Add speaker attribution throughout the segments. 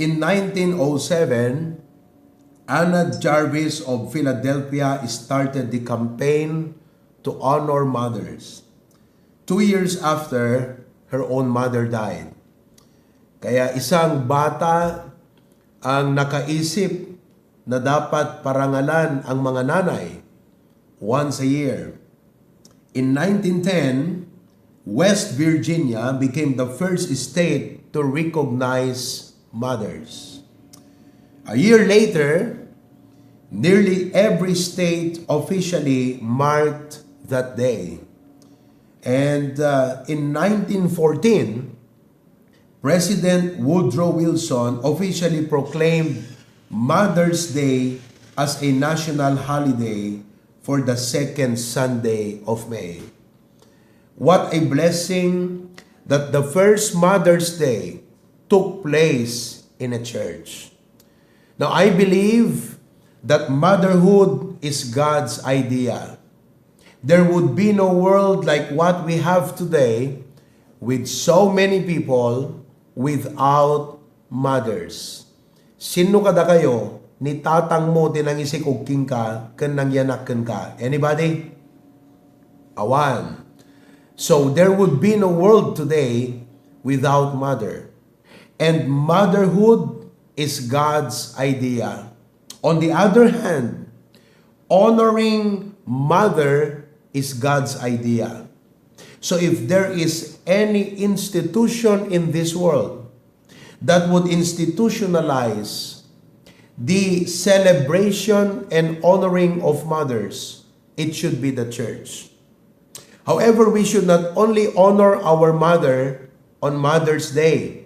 Speaker 1: In 1907, Anna Jarvis of Philadelphia started the campaign to honor mothers. 2 years after, her own mother died. Kaya isang bata ang nakaisip na dapat parangalan ang mga nanay once a year. In 1910, West Virginia became the first state to recognize mothers. A year later, nearly every state officially marked that day. And in 1914, President Woodrow Wilson officially proclaimed Mother's Day as a national holiday for the second Sunday of May. What a blessing that the first Mother's Day took place in a church. Now, I believe that motherhood is God's idea. There would be no world like what we have today with so many people without mothers. Sino kada kayo ni tatang mo tinangisik og king ka ken nangyanaken ka? Anybody? Awan. So there would be no world today without mother. And motherhood is God's idea. On the other hand, honoring mother is God's idea. So if there is any institution in this world that would institutionalize the celebration and honoring of mothers, it should be the church. However, we should not only honor our mother on Mother's Day.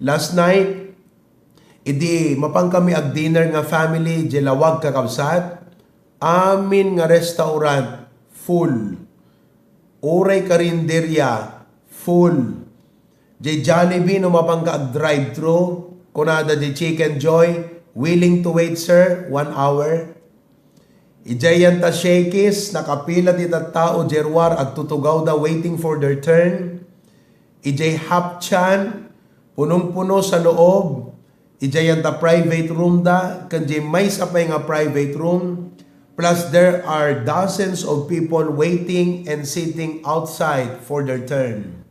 Speaker 1: Last night, idi mapang kami ag dinner nga family, jelawag kakabsat, amin nga restaurant, full. Uray karinderya, full. Jay Jollibee no mapang ka ag drive-thru, kunada di Chicken Joy, willing to wait sir, 1 hour. Ijayan ta Shakey's, nakapila di tao jerwar ag tutugaw da waiting for their turn. Ijay Hapchan, punong-puno sa loob. Ijayan ta private room da, kanjay may sapay nga private room. Plus there are dozens of people waiting and sitting outside for their turn.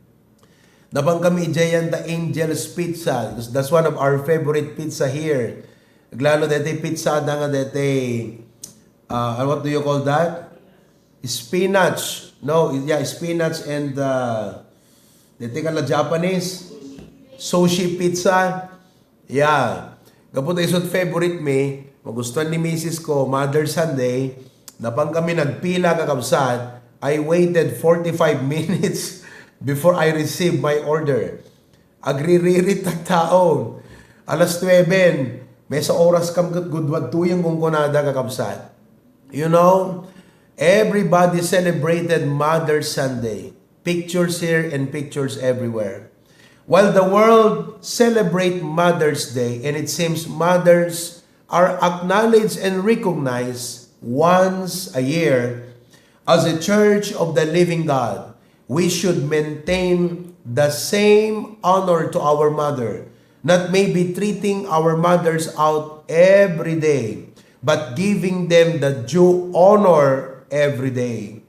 Speaker 1: Napang kami ijayan ta Angel's Pizza. That's one of our favorite pizza here. Lalo dete pizza da nga dete what do you call that? Spinach. No, yeah, spinach and dito ka Japanese. Sushi pizza. Yeah. Kapag isot favorite me, magustuhan ni Mrs. ko, Mother's Sunday, napang kami nagpila kakabsat, I waited 45 minutes before I received my order. Agriririt ang taon. Alas 9, may sa oras kam gudwad tuyong kung kunada kakabsat. You know, everybody celebrated Mother's Sunday. Pictures here and pictures everywhere. While the world celebrate Mother's Day, and it seems mothers are acknowledged and recognized once a year, as a Church of the Living God, we should maintain the same honor to our mother, not maybe treating our mothers out every day, but giving them the due honor every day.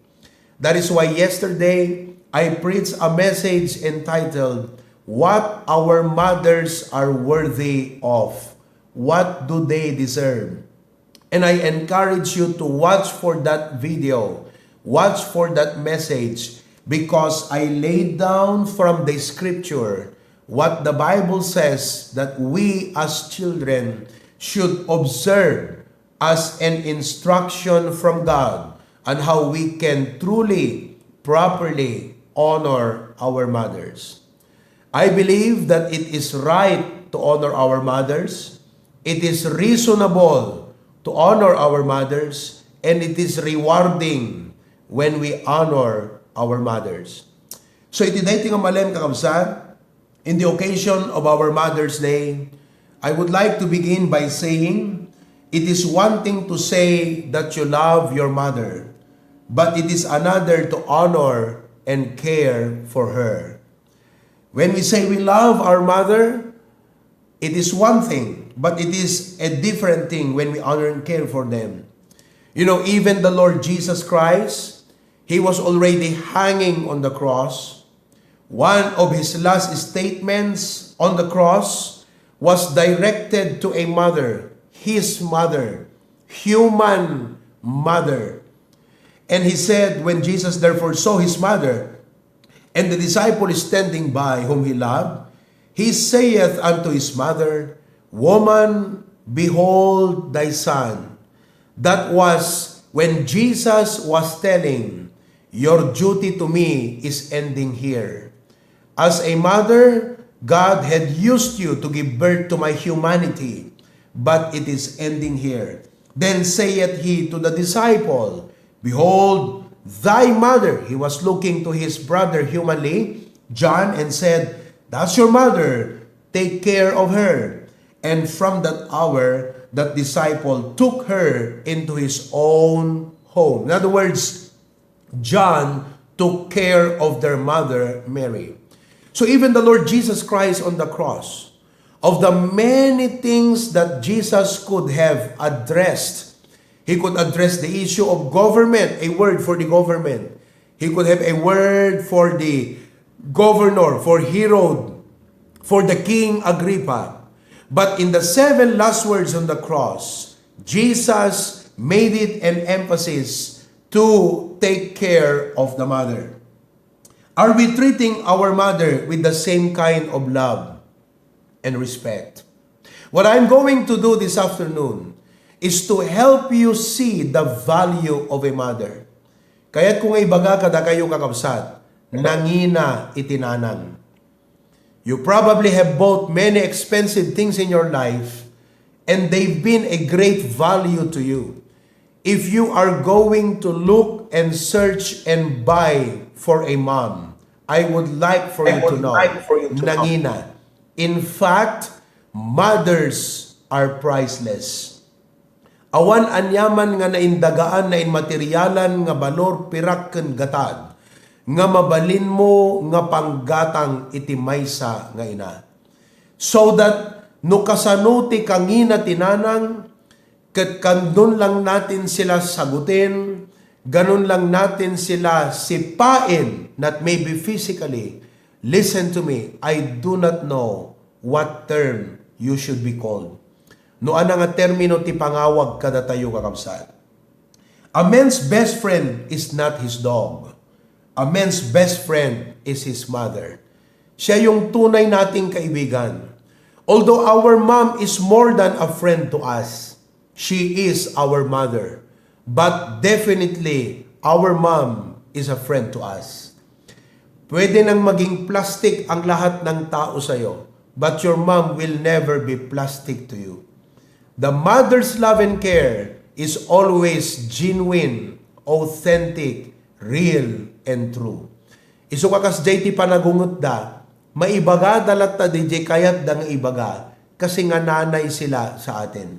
Speaker 1: That is why yesterday, I preached a message entitled, What Our Mothers Are Worthy Of. What do they deserve? And I encourage you to watch for that video, watch for that message, because I laid down from the scripture what the Bible says that we as children should observe as an instruction from God on how we can truly, properly honor our mothers. I believe that it is right to honor our mothers. It is reasonable to honor our mothers, and it is rewarding when we honor our mothers. So iti dayti nga malem kakabsat, in the occasion of our Mother's Day, I would like to begin by saying, it is one thing to say that you love your mother, but it is another to honor and care for her. When we say we love our mother, It is one thing, but it is a different thing when we honor and care for them. You know, even the Lord Jesus Christ, He was already hanging on the cross. One of His last statements on the cross was directed to a mother, His mother, human mother. And He said, when Jesus therefore saw His mother, and the disciple is standing by whom He loved, He saith unto His mother, Woman, behold thy son. That was when Jesus was telling, your duty to me is ending here. As a mother, God had used you to give birth to my humanity, but it is ending here. Then saith He to the disciple, Behold thy mother. He was looking to his brother humanly, John, and said, That's your mother. Take care of her. And from that hour, that disciple took her into his own home. In other words, John took care of their mother, Mary. So even the Lord Jesus Christ on the cross, of the many things that Jesus could have addressed, He could address the issue of government, a word for the government. He could have a word for the governor, for Herod, for the King Agrippa. But in the 7 last words on the cross, Jesus made it an emphasis to take care of the mother. Are we treating our mother with the same kind of love and respect? What I'm going to do this afternoon is to help you see the value of a mother. Kaya't kung ibaga kada kayo kakabsat, nangina itinanang. You probably have bought many expensive things in your life and they've been a great value to you. If you are going to look and search and buy for a mom, I would like for you to know, nangina. In fact, mothers are priceless. Awan anyaman nga naindagaan na inmateryalan nga balor pirak ken gatad, nga mabalin mo nga panggatang iti maysa nga ina. So that no kasanuti kangina tinanang, ket kandun lang natin sila sagutin, ganun lang natin sila sipain, not maybe physically. Listen to me, I do not know what term you should be called. No ana nga termino ti pangawag kada tayo kakabsat. A man's best friend is not his dog. A man's best friend is his mother. Siya yung tunay nating kaibigan. Although our mom is more than a friend to us, she is our mother. But definitely, our mom is a friend to us. Pwede nang maging plastic ang lahat ng tao sa'yo, but your mom will never be plastic to you. The mother's love and care is always genuine, authentic, real, and true. Isu kakas JT panagungot da, maibaga dalat ta DJ kayat da nga ibaga, kasi nga nanay sila sa atin.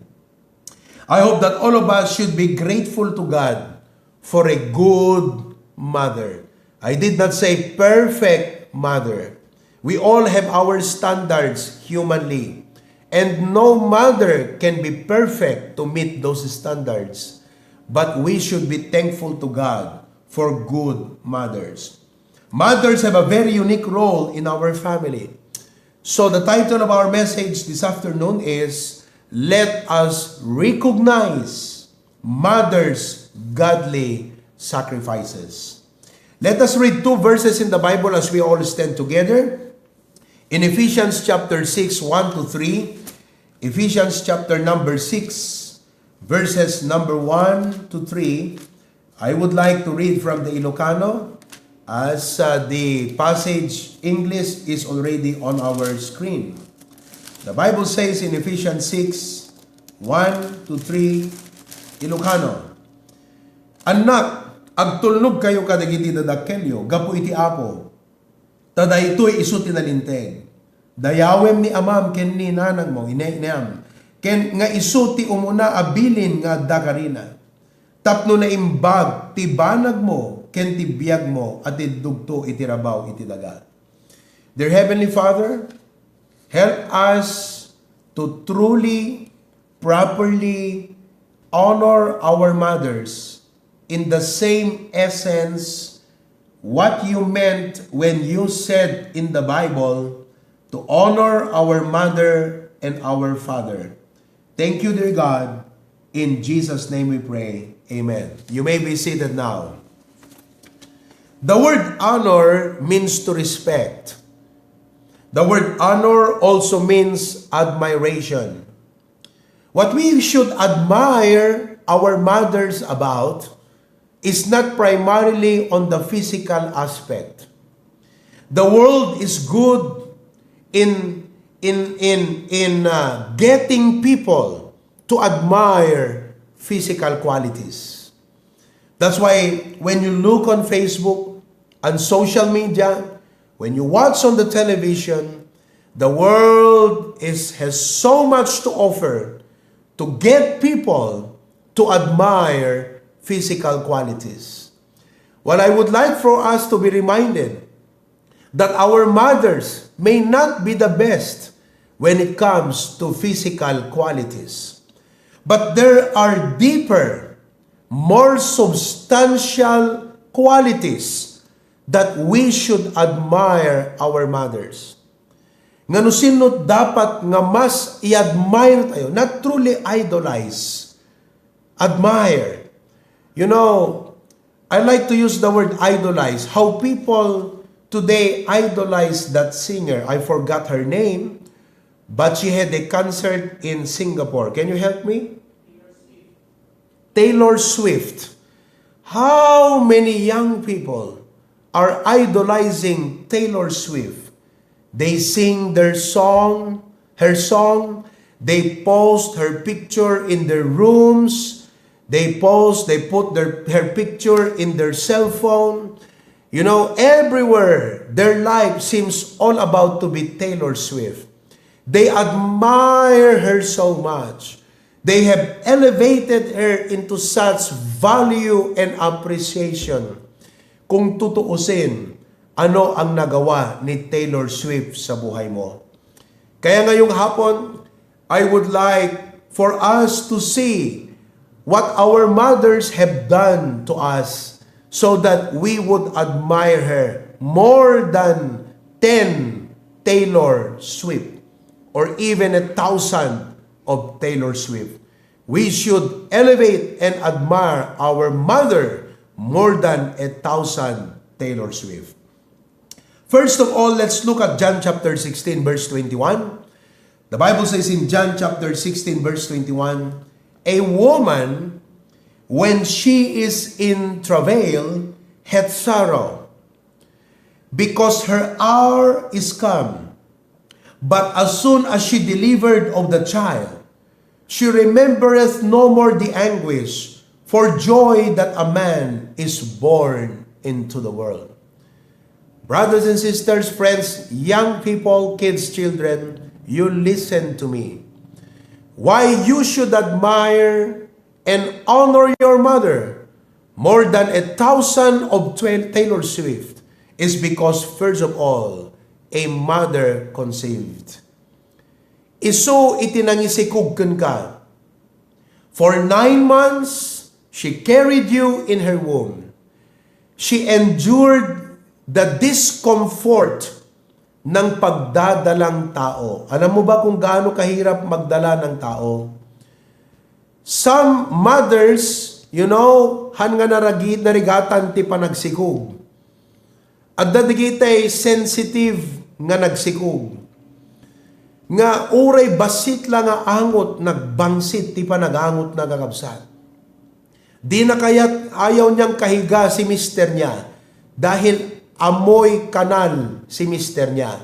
Speaker 1: I hope that all of us should be grateful to God for a good mother. I did not say perfect mother. We all have our standards humanly. And no mother can be perfect to meet those standards. But we should be thankful to God for good mothers. Mothers have a very unique role in our family. So the title of our message this afternoon is, Let us recognize mothers' godly sacrifices. Let us read 2 verses in the Bible as we all stand together. In Ephesians chapter 6, 1 to 3, Ephesians chapter number 6, verses number 1 to 3, I would like to read from the Ilocano as the passage English is already on our screen. The Bible says in Ephesians 6, 1 to 3, Ilocano, Anak, agtulnog kayo kadagiti dadakkelyo, gapu iti apo, tada ito'y isu tinalinteg. Dayawem ni amam ken ni nanang mo, inayam, ken nga isu ti umuna abilin nga dakarina. Tapno na imbag, ti banag mo, ken ti biyag mo, at idugto iti rabaw iti daga. Dear Heavenly Father, help us to truly, properly honor our mothers in the same essence what you meant when you said in the Bible to honor our mother and our father. Thank you, dear God. In Jesus' name we pray. Amen. You may be seated now. The word honor means to respect. The word honor also means admiration. What we should admire our mothers about is not primarily on the physical aspect. The world is good in getting people to admire physical qualities. That's why when you look on Facebook and social media, when you watch on the television, the world has so much to offer to get people to admire physical qualities. Well, I would like for us to be reminded that our mothers may not be the best when it comes to physical qualities. But there are deeper, more substantial qualities that we should admire our mothers. Ngano sino dapat nga mas i-admire tayo, not truly idolize, admire. You know, I like to use the word idolize. How people today idolize that singer. I forgot her name, but she had a concert in Singapore. Can you help me? Taylor Swift. How many young people are idolizing Taylor Swift? They sing her song, they post her picture in their rooms, they put her picture in their cell phone. You know, everywhere, their life seems all about to be Taylor Swift. They admire her so much. They have elevated her into such value and appreciation. Kung tutuusin, ano ang nagawa ni Taylor Swift sa buhay mo? Kaya ngayong hapon, I would like for us to see what our mothers have done to us so that we would admire her more than 10 Taylor Swift or even 1,000 of Taylor Swift. We should elevate and admire our mother more than 1,000 Taylor Swift. First of all, let's look at John chapter 16 verse 21. The Bible says in John chapter 16 verse 21, a woman, when she is in travail, hath sorrow, because her hour is come. But as soon as she delivered of the child, she remembereth no more the anguish for joy that a man is born into the world. Brothers and sisters, friends, young people, kids, children, you listen to me. Why you should admire and honor your mother more than 1,000 of Taylor Swift is because, first of all, a mother conceived. Isu itinangisikugken ka. For 9 months, she carried you in her womb. She endured the discomfort ng pagdadalang tao. Alam mo ba kung gaano kahirap magdala ng tao? Some mothers, you know, han nga narigatan ti panagsikog. At dadigitay sensitive nga nagsikog. Nga uray basit lang nga angot, nagbangsit ti panagangot na kakabsat. Di na kaya't ayaw niyang kahiga si mister niya dahil amoy kanal si mister niya.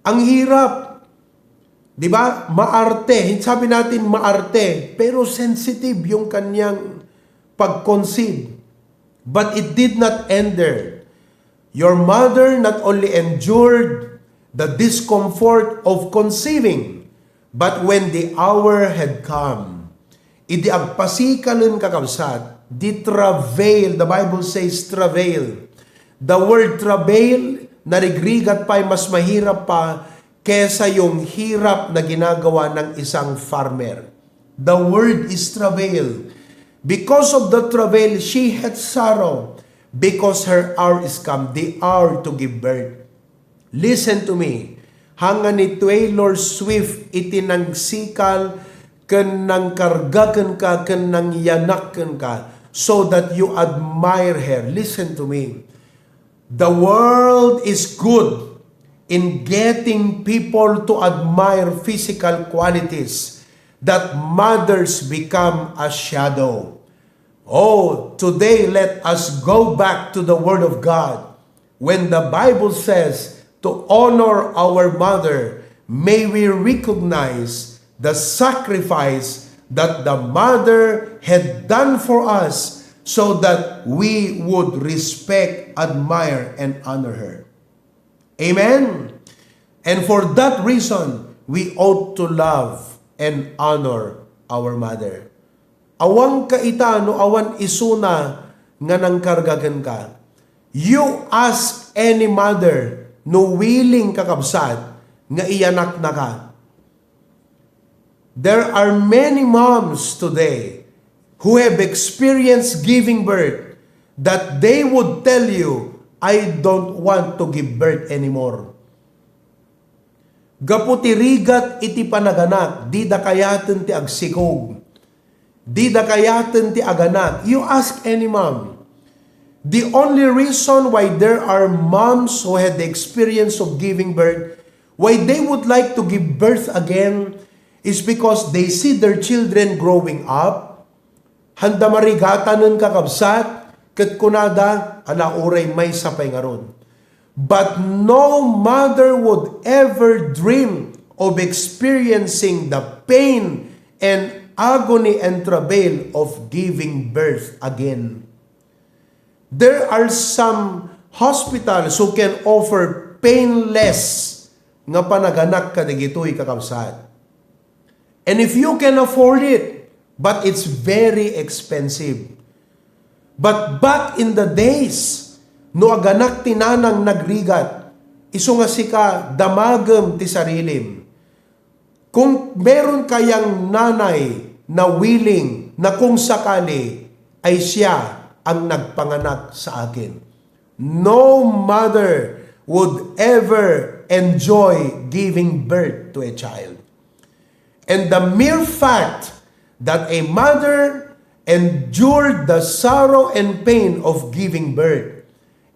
Speaker 1: Ang hirap. Di ba? Maarte. Sabi natin maarte. Pero sensitive yung kanyang pag-conceive. But it did not end there. Your mother not only endured the discomfort of conceiving, but when the hour had come, idi agpasikalon kakabsat, di travail, the Bible says travail. The word travail, narigrigat pa, mas mahirap pa, kesa yung hirap na ginagawa ng isang farmer. The word is travail. Because of the travail, she had sorrow. Because her hour is come, the hour to give birth. Listen to me. Hanga ni Taylor Swift itinangsikal ken nang kargaken ka ken nang yanaken ka so that you admire her. Listen to me. The world is good in getting people to admire physical qualities that mothers become a shadow. Oh, today let us go back to the Word of God. When the Bible says to honor our mother, may we recognize the sacrifice that the mother had done for us so that we would respect, admire, and honor her. Amen? And for that reason, we ought to love and honor our mother. Awang kaita no awan isuna nga nang kargagan ka. You ask any mother no willing kakabsat nga iyanak na ka. There are many moms today who have experienced giving birth that they would tell you, I don't want to give birth anymore. Gaputirigat iti panaganak, di da kayaten ti agsikog. Di da kayaten ti aganak. You ask any mom. The only reason why there are moms who had the experience of giving birth, why they would like to give birth again, is because they see their children growing up, handa marigatanon kakabsat, ket kunada, ala uray may sapay nga ron. But no mother would ever dream of experiencing the pain and agony and travail of giving birth again. There are some hospitals who can offer painless nga panaganak ka digitoy kakabsat. And if you can afford it, but it's very expensive. But back in the days, no aganak tinanang nagrigat, iso nga sika damagem ti sarilim. Kung meron kayang nanay na willing na kung sakali ay siya ang nagpanganak sa akin. No mother would ever enjoy giving birth to a child. And the mere fact that a mother endured the sorrow and pain of giving birth,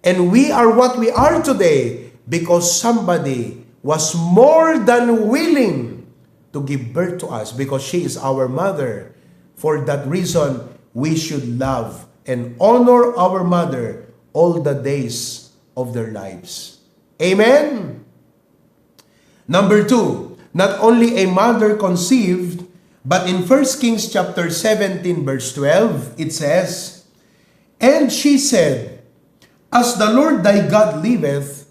Speaker 1: and we are what we are today because somebody was more than willing to give birth to us because she is our mother. For that reason, we should love and honor our mother all the days of their lives. Amen? Number 2, not only a mother conceived, but in 1 Kings chapter 17 verse 12, it says, And she said, As the Lord thy God liveth,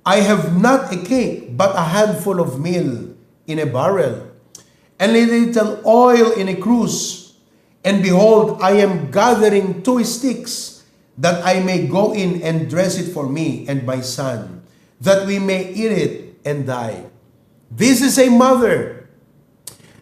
Speaker 1: I have not a cake, but a handful of meal in a barrel, and a little oil in a cruse. And behold, I am gathering 2 sticks, that I may go in and dress it for me and my son, that we may eat it and die. This is a mother.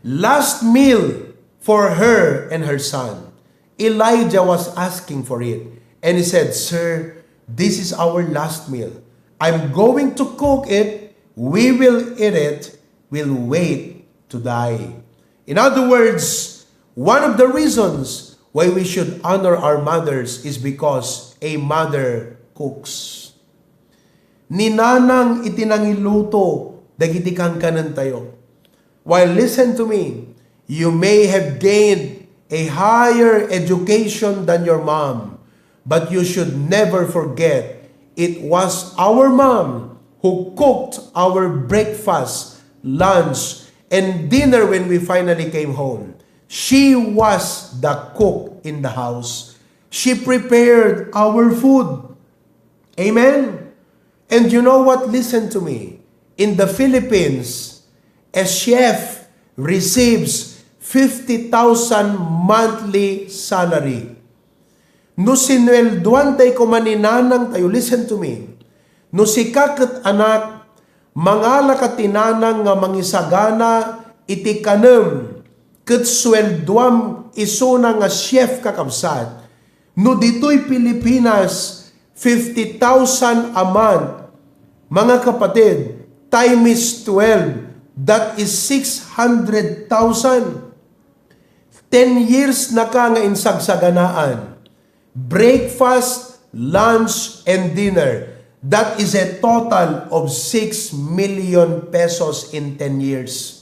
Speaker 1: Last meal for her and her son. Elijah was asking for it. And he said, Sir, this is our last meal. I'm going to cook it. We will eat it. We'll wait to die. In other words, one of the reasons why we should honor our mothers is because a mother cooks. Ninanang itinangiluto, dagiti kang kanan tayo. While listen to me, you may have gained a higher education than your mom, but you should never forget it was our mom who cooked our breakfast, lunch, and dinner when we finally came home. She was the cook in the house. She prepared our food. Amen? And you know what? Listen to me. In the Philippines, a chef receives 50,000 monthly salary. No sinwelduan tay ko maninanang tayo, listen to me. No si kakat anak, Mangala ka tinanang nga mangisagana iti kanem ket swelduam isuna nga chef kakabsat. No dito'y Pilipinas, 50,000 a month. Mga kapatid, time is 12. That is 600,000. 10 years na ka nga insagsaganaan. Breakfast, lunch, and dinner. That is a total of 6 million pesos in 10 years.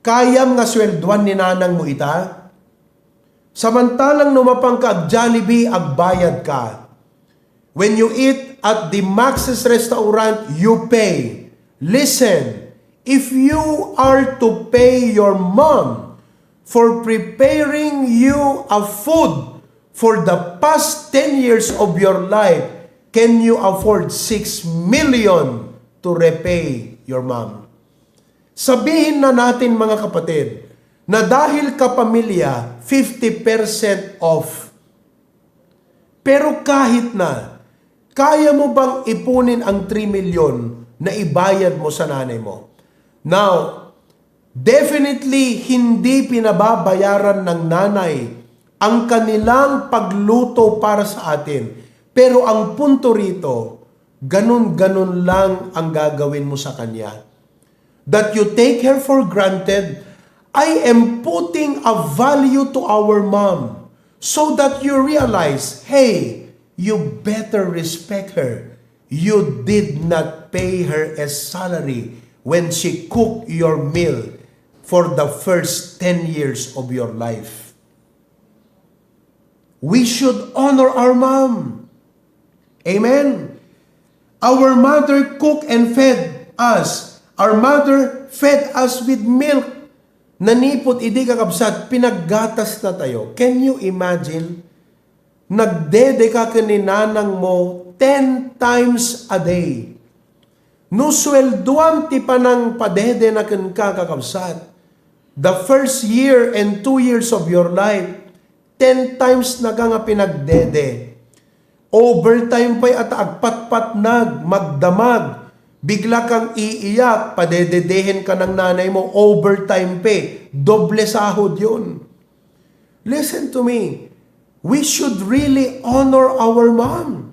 Speaker 1: Kayam nga swelduan ni nanang mo ita? Samantalang numapang ka ag Jollibee, ag bayad ka. When you eat at the Max's restaurant, you pay. Listen, if you are to pay your mom for preparing you a food for the past 10 years of your life, can you afford 6 million to repay your mom? Sabihin na natin mga kapatid, na dahil kapamilya, 50% off. Pero kahit na, kaya mo bang ipunin ang 3 million na ibayad mo sa nanay mo? Now, definitely hindi pinababayaran ng nanay ang kanilang pagluto para sa atin. Pero ang punto rito, ganun-ganun lang ang gagawin mo sa kanya. That you take her for granted. I am putting a value to our mom so that you realize, hey, you better respect her. You did not pay her a salary when she cooked your meal for the first 10 years of your life. We should honor our mom. Amen. Our mother cooked and fed us. Our mother fed us with milk. Nanipot, hindi kakabsat, pinaggatas na tayo. Can you imagine? Nagdede ka kaninanang mo 10 times a day. No swelduam ti panang padede na kan kakabsat. The first year and 2 years of your life, 10 times na ka nga pinagdede. Overtime pa'y at agpatpatnag, magdamag. Bigla kang iiyak, padededehin ka ng nanay mo, overtime pay, doble sahod yun. Listen to me, we should really honor our mom.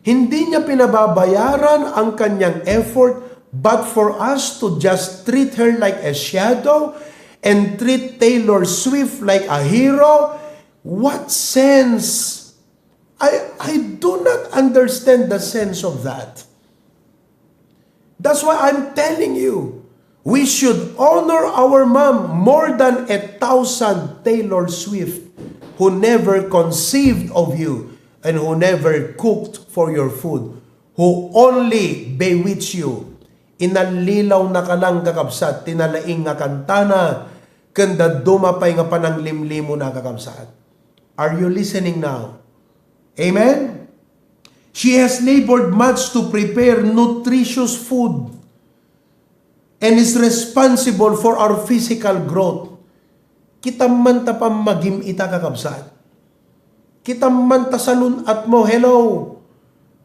Speaker 1: Hindi niya pinababayaran ang kanyang effort, but for us to just treat her like a shadow and treat Taylor Swift like a hero, what sense? I do not understand the sense of that. That's why I'm telling you, we should honor our mom more than 1,000 Taylor Swift who never conceived of you and who never cooked for your food, who only bewitch you. Inalilaw na ka lang kakabsat, tinalaing nga kantana, kanda dumapay nga panang limlimo na kakabsat. Are you listening now? Amen? She has labored much to prepare nutritious food and is responsible for our physical growth. Kitamman ta pam magim ita kakabsat. Kitamman ta salun at mo, hello.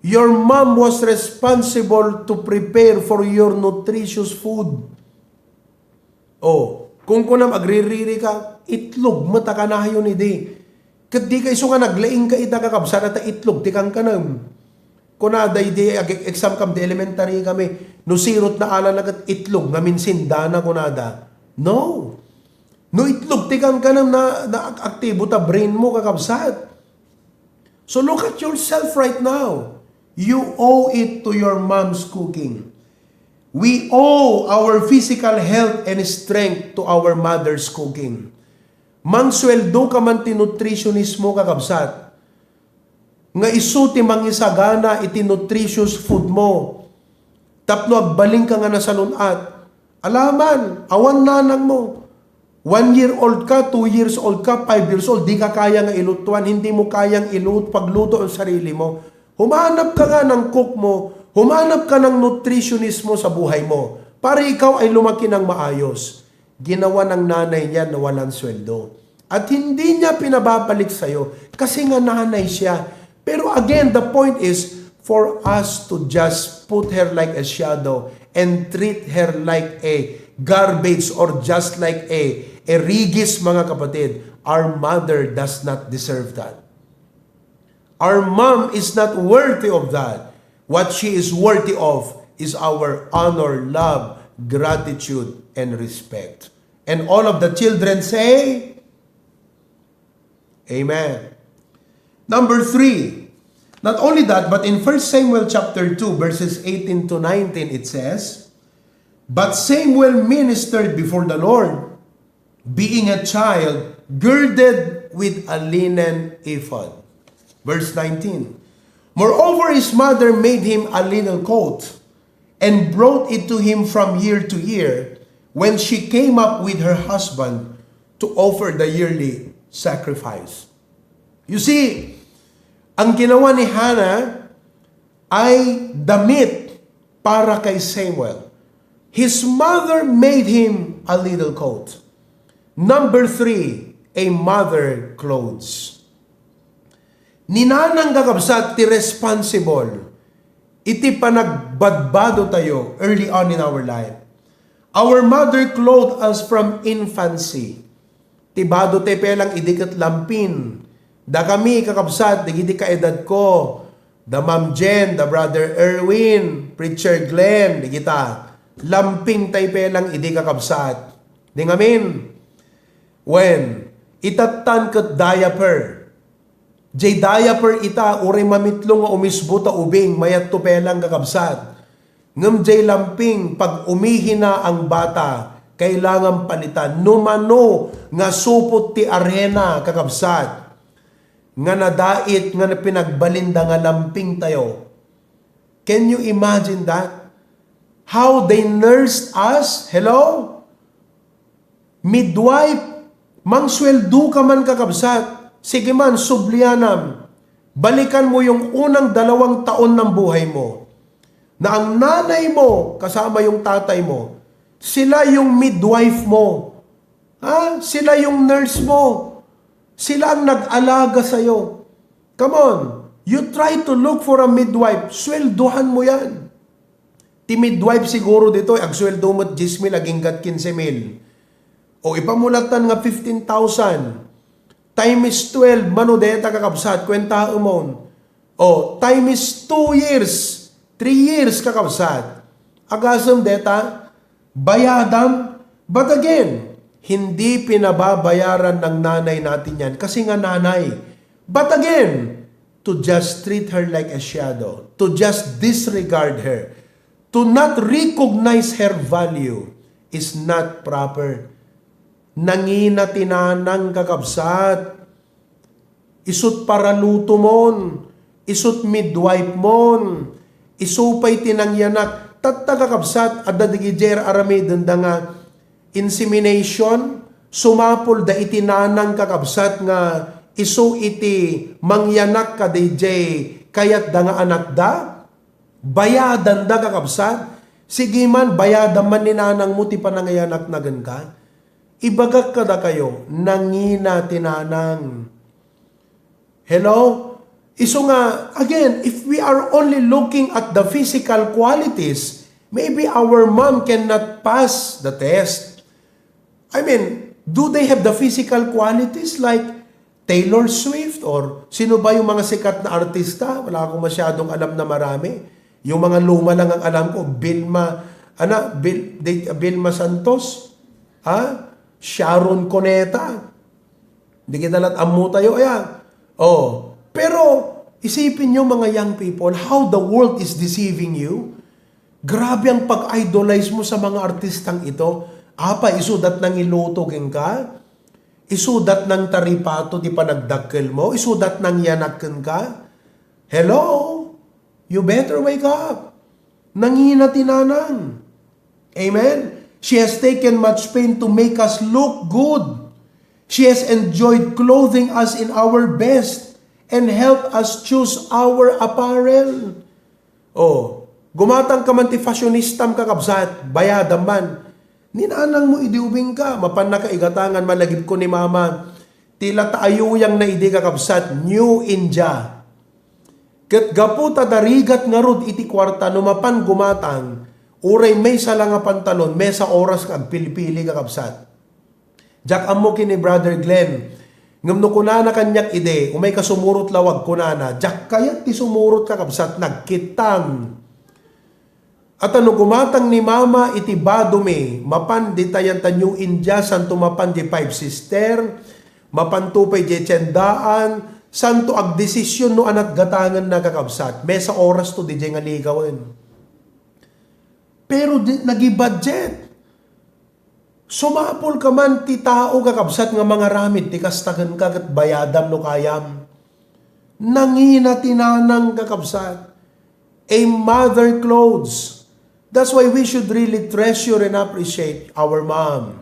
Speaker 1: Your mom was responsible to prepare for your nutritious food. Oh, kung kunam agririri ka, itlog mata ka na yun idi. Kat di ka iso nga naglaing ka ita kakabsat at itlog, di kang kanam. Kunada di exam kam di elementary kami, no sirot na ala nagat itlog, namin sindana kunada. No. No itlog, tikang kanam na aktibo ta brain mo kakabsat. So look at yourself right now. You owe it to your mom's cooking. We owe our physical health and strength to our mother's cooking. Mansweldo ka man tinutritionismo kakabsat. Nga isuti mangisagana iti nutritious food mo. Tapno agbaling ka nga na salunat. Alaman, awan nanang mo. 1 year old ka, 2 years old ka, 5 years old, di ka kaya nga ilutuan, hindi mo kayang pagluto ang sarili mo. Humanap ka nga ng cook mo, humanap ka ng nutritionist mo sa buhay mo, para ikaw ay lumaki ng maayos. Ginawa ng nanay niya na walang sweldo. At hindi niya pinababalik sa'yo, kasi nga nanay siya. Pero again, the point is, for us to just put her like a shadow and treat her like a garbage or just like a rigis, mga kapatid. Our mother does not deserve that. Our mom is not worthy of that. What she is worthy of is our honor, love, gratitude, and respect. And all of the children say, Amen. Number 3, not only that, but in 1 Samuel chapter 2, verses 18 to 19, it says, But Samuel ministered before the Lord, being a child, girded with a linen ephod. Verse 19, Moreover, his mother made him a linen coat, and brought it to him from year to year, when she came up with her husband to offer the yearly sacrifice. You see, ang ginawa ni Hannah ay damit para kay Samuel. His mother made him a little coat. Number 3, a mother clothes. Ninanang kakabsat ti responsible. Iti panagbadbado tayo early on in our life. Our mother clothed us from infancy. Tibado te pelang idikat lampin. Da kami kakabsat, digidi ka edad ko. Da Ma'am Jen, da Brother Erwin, Preacher Glenn, digita. Lamping tay pelang idi kakabsat. Di ngamin. When itatan kat diaper. Jay diaper ita, uri mamitlong nga umisbuta ubing, mayat to pelang kakabsat. Ngam jay lamping, pag umihi na ang bata, kailangan palitan. Numano nga supot ti arena kakabsat. Nga nadait, nga pinagbalinda nga lamping tayo. Can you imagine that? How they nursed us? Hello? Midwife, mangsweldo ka man kakabsat. Sige man, sublianam. Balikan mo yung unang 2 taon ng buhay mo. Na ang nanay mo, kasama yung tatay mo, sila yung midwife mo. Ha? Sila yung nurse mo. Sila ang nag-alaga sa'yo. Come on. You try to look for a midwife. Sweldohan mo yan. Ti midwife siguro dito, agsweldo mo 10,000, aging gat 15,000. O ipamulatan nga 15,000. Time is 12, mano deta kakabsat, kwenta umon. O, time is 2 years, 3 years kakabsat. Agasam deta, bayadam. But again, hindi pinababayaran ng nanay natin yan kasi nga nanay. But again, to just treat her like a shadow, to just disregard her, to not recognize her value is not proper. Nangina tinanang kakabsat, isut paraluto mon, isut midwife mon, isupay tinangyanak, tattagakabsat, adda digijer arami danda nga, insemination, sumapol da iti nanang kakabsat nga, isu iti mangyanak ka DJ, kayat da nga anak da, bayadan da kakabsat, sige man, bayadan man ni nanang mo ti panangayanak na gan ka, ibagak ka da kayo, nangina tinanang. Hello? Iso nga, again, if we are only looking at the physical qualities, maybe our mom cannot pass the test. I mean, do they have the physical qualities like Taylor Swift or sino ba yung mga sikat na artista? Wala akong masyadong alam na marami. Yung mga luma lang ang alam ko, Vilma Santos, ha? Sharon Cuneta. Hindi kita lahat amu tayo, ayan. Oh, pero isipin nyo mga young people, how the world is deceiving you. Grabe ang pag-idolize mo sa mga artistang ito. Apa, isudat ng ilutogin ka? Isudat ng taripato di panagdakkel mo? Isudat ng yanakken ka? Hello? You better wake up. Nangina tinanang. Amen? She has taken much pain to make us look good. She has enjoyed clothing us in our best and help us choose our apparel. Oh, gumatang ka man ti fashionistam kakabsat, bayadam man. Ninanang mo idiubing ka, mapan na kaigatangan malagip ko ni mama. Tila taayuyang na idi kakabsat, New India. Ket gaputa darigat nga rod iti kwarta numapan gumatang, uray may sala nga pantalon, may sa oras kag pilipili kakabsat. Jak ammo kini Brother Glenn, ngam no kunana kanyak ide, umay kasumurot lawag kunana, jak kayat ti sumurot kakabsat, nagkitang. At ano gumatang ni mama iti badume, mapan di tayan tanyo India, santo mapan di 5 sister, mapan tupay di tiyendaan, santo ag desisyon no anat gatangan na kakabsat, may sa oras to di nga ligawan. Pero nagi-budget. Sumapol ka man ti tao kakabsat nga mga ramid, ti kastakan ka kat bayadam no kayam. Nangina tinanang kakabsat. A mother clothes. That's why we should really treasure and appreciate our mom.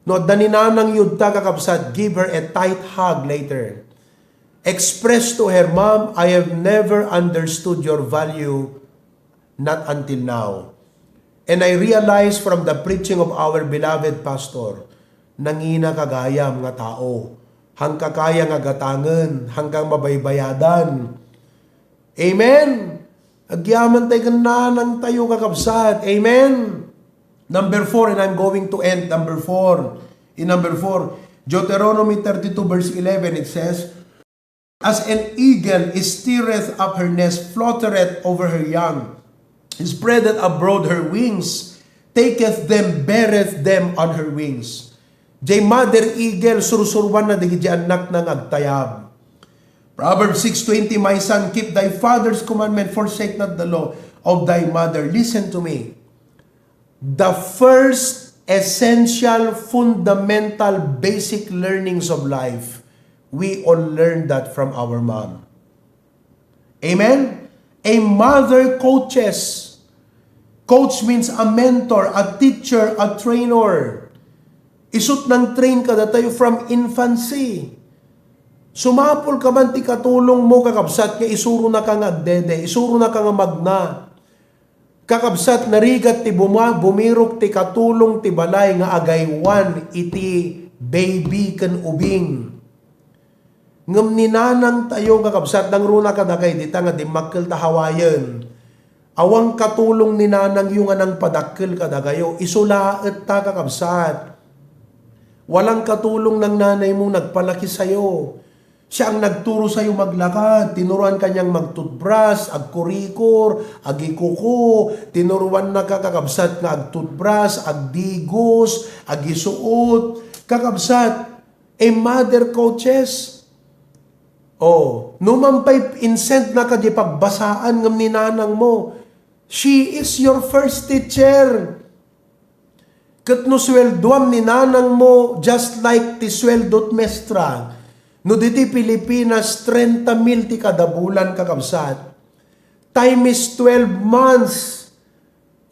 Speaker 1: No, daninanang yun ta kakabsat, give her a tight hug later. Express to her, Mom, I have never understood your value, not until now. And I realize from the preaching of our beloved pastor, nangina kagayam nga tao, hangka kaya nga gatangan, hanggang mabaybayadan. Amen? Agyaman tayo ng tayo kakabsat. Amen? Number 4, and I'm going to end number 4. In number 4, Deuteronomy 32 verse 11, it says, as an eagle stirreth up her nest, fluttereth over her young, spreadeth abroad her wings, taketh them, beareth them on her wings. Jay mother eagle, sursurwan na digit anak ng agtayab. Proverbs 6:20, my son, keep thy father's commandment, forsake not the law of thy mother. Listen to me. The first essential, fundamental, basic learnings of life, we all learned that from our mom. Amen? A mother coaches. Coach means a mentor, a teacher, a trainer. Isut ng train ka tayo from infancy. Sumapol ka man ti katulong mo kakabsat, nga isuro na ka nga dede, isuro na ka nga magna. Kakabsat narigat ti bumirok ti katulong ti balay nga agaywan iti baby kan ubing. Ngam ninanang tayo kakabsat, nang runa ka na kay dita nga di makkel ta hawayan. Awang katulong ninanang yung anang padakkel ka dagayo, isulaet ta kakabsat. Walang katulong ng nanay mong nagpalaki sa'yo. Siya ang nagturo sa'yo maglakad. Tinuruan kanyang magtutbras, agkurikor, agikuko. Tinuruan na kakabsat nga agtutbras, agdigos, agisuot. Kakabsat, a mother coaches. Oh, numampay insent na ka di pagbasaan ng ninanang mo. She is your first teacher. Kat no sweldoam ninanang mo, just like ti sweldot mestra. No diti Pilipinas, 30,000 ti kada bulan kakabsat. Time is 12 months.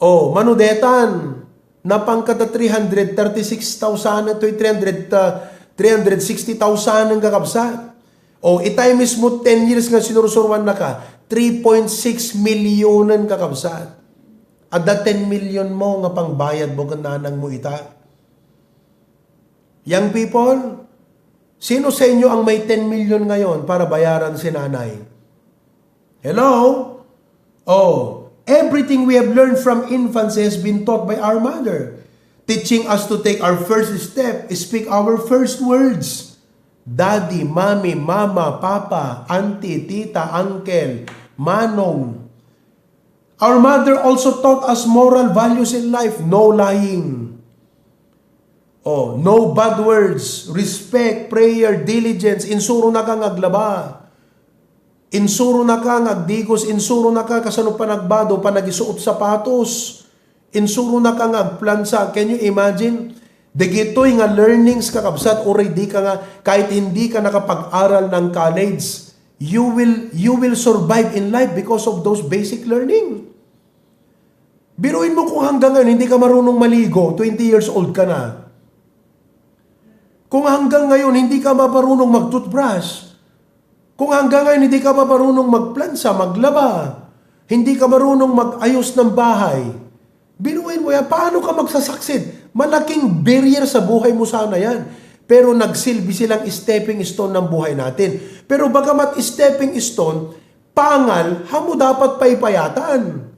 Speaker 1: Oh, manudetan. Napangkata 336,000 to 360,000 ang kakabsat. O, itime mismo 10 years nga sinurusurwan na ka, 3.6 milyonan kakabsat. At da 10 million mo nga pangbayad mo kananang mo ita. Young people, sino sa inyo ang may 10 million ngayon para bayaran si nanay? Hello? Oh, everything we have learned from infancy has been taught by our mother, teaching us to take our first step, speak our first words. Daddy, mommy, mama, papa, auntie, tita, uncle, manong. Our mother also taught us moral values in life. No lying. Oh, no bad words. Respect, prayer, diligence. Insuro na kang aglaba. Insuro na kang agdigos. Insuro na ka kasano pa nagbado, pa nagisuot sapatos. Insuro na kang agplansa. Can you imagine? Dagitoy nga learnings kakabsat, already ka nga, kahit hindi ka nakapag-aral ng college, you will survive in life because of those basic learning. Biruin mo kung hanggang ngayon hindi ka marunong maligo, 20 years old ka na. Kung hanggang ngayon hindi ka marunong mag-toothbrush, kung hanggang ngayon hindi ka marunong magplansa, maglaba, hindi ka marunong mag-ayos ng bahay, biruin mo yan, paano ka magsasucceed? Malaking barrier sa buhay mo sana yan. Pero nagsilbi silang stepping stone ng buhay natin. Pero bagamat stepping stone, Pangal, hamo dapat paipayatan.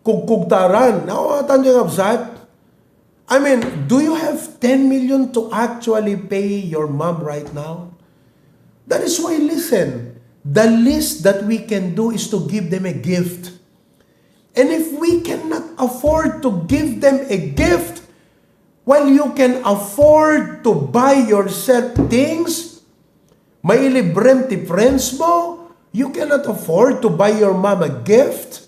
Speaker 1: Kugkugtaran. Nawatan yung absat. I mean, do you have 10 million to actually pay your mom right now? That is why, listen, the least that we can do is to give them a gift. And if we cannot afford to give them a gift, while you can afford to buy yourself things, may librem ti friends mo, you cannot afford to buy your mom a gift.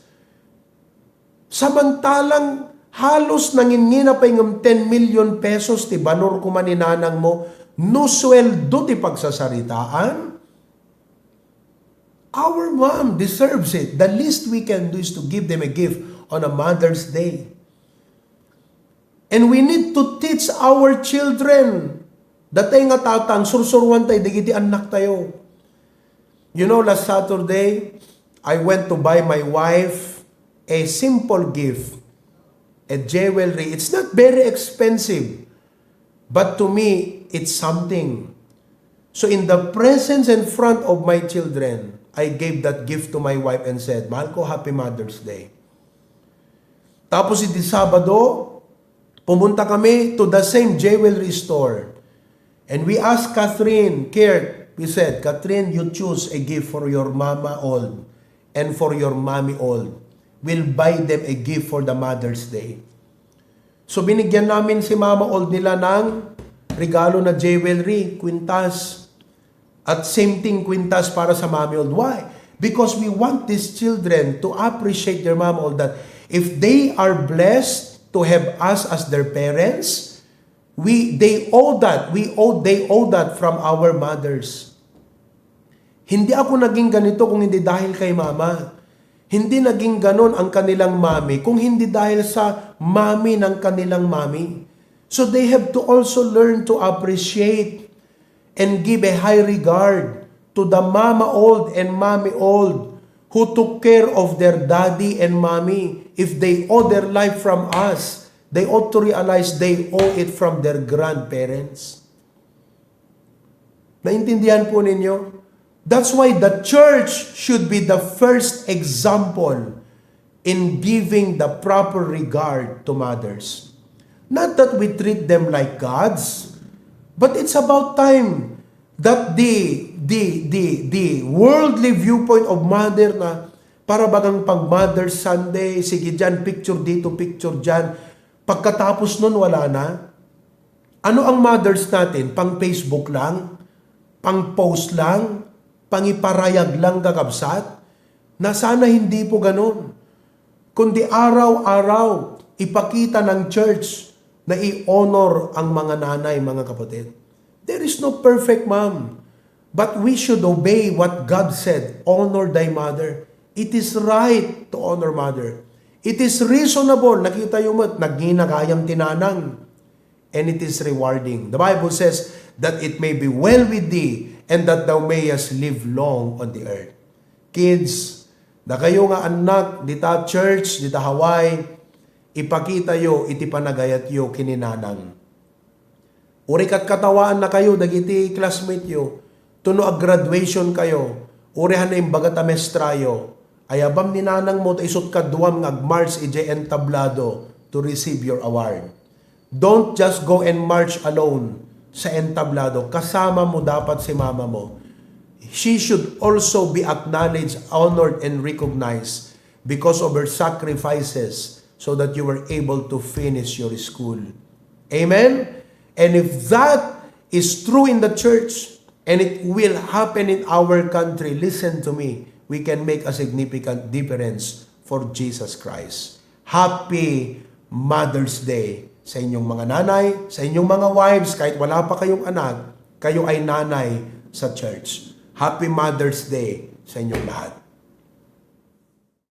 Speaker 1: Samantalang halos nangingina pa yung 10 million pesos ti banor kumaninanang mo, no sweldo ti pagsasaritaan. Our mom deserves it. The least we can do is to give them a gift on a Mother's Day. And we need to teach our children. Datay nga tatang, sursurwan tayo, digiti anak tayo. You know, last Saturday, I went to buy my wife a simple gift, a jewelry. It's not very expensive, but to me, it's something. So in the presence and front of my children, I gave that gift to my wife and said, mahal ko, Happy Mother's Day. Tapos di Sabado, pumunta kami to the same jewelry store. And we asked Catherine, Kurt, we said, Catherine, you choose a gift for your mama old and for your mommy old. We'll buy them a gift for the Mother's Day. So binigyan namin si mama old nila ng regalo na jewelry, kwintas. At same thing, kwintas para sa mommy old. Why? Because we want these children to appreciate their mom old, that if they are blessed to have us as their parents, they owe that from our mothers. Hindi ako naging ganito kung hindi dahil kay mama. Hindi naging ganon ang kanilang mami kung hindi dahil sa mami ng kanilang mami. So they have to also learn to appreciate and give a high regard to the mama old and mommy old who took care of their daddy and mommy. If they owe their life from us, they ought to realize they owe it from their grandparents. Naintindihan po ninyo? That's why the church should be the first example in giving the proper regard to mothers. Not that we treat them like gods, but it's about time that the worldly viewpoint of mother na para bagang pang Mother's Sunday, sige dyan, picture dito, picture dyan. Pagkatapos nun, wala na. Ano ang mothers natin? Pang Facebook lang? Pang post lang? Pang iparayag lang kakabsat? Na sana hindi po ganun. Kundi araw-araw, ipakita ng church na i-honor ang mga nanay, mga kapatid. There is no perfect mom. But we should obey what God said. Honor thy mother. It is right to honor mother. It is reasonable. Nakita yung nagginagayang tinanang. And it is rewarding. The Bible says that it may be well with thee and that thou mayest live long on the earth. Kids, na kayo nga anak, dita church, dita Hawaii, ipakita yo, iti panagayat yo kininanang. Uri kat katawaan na kayo, dagiti classmate yo, tuno ag graduation kayo, urihan na yung bagata mestrayo, ayabam ni nanang mo, isot ka duwam ng march ije entablado to receive your award. Don't just go and march alone sa entablado. Kasama mo dapat si mama mo. She should also be acknowledged, honored, and recognized because of her sacrifices so that you were able to finish your school. Amen? And if that is true in the church, and it will happen in our country, listen to me, we can make a significant difference for Jesus Christ. Happy Mother's Day sa inyong mga nanay, sa inyong mga wives, kahit wala pa kayong anak, kayo ay nanay sa church. Happy Mother's Day sa inyong lahat.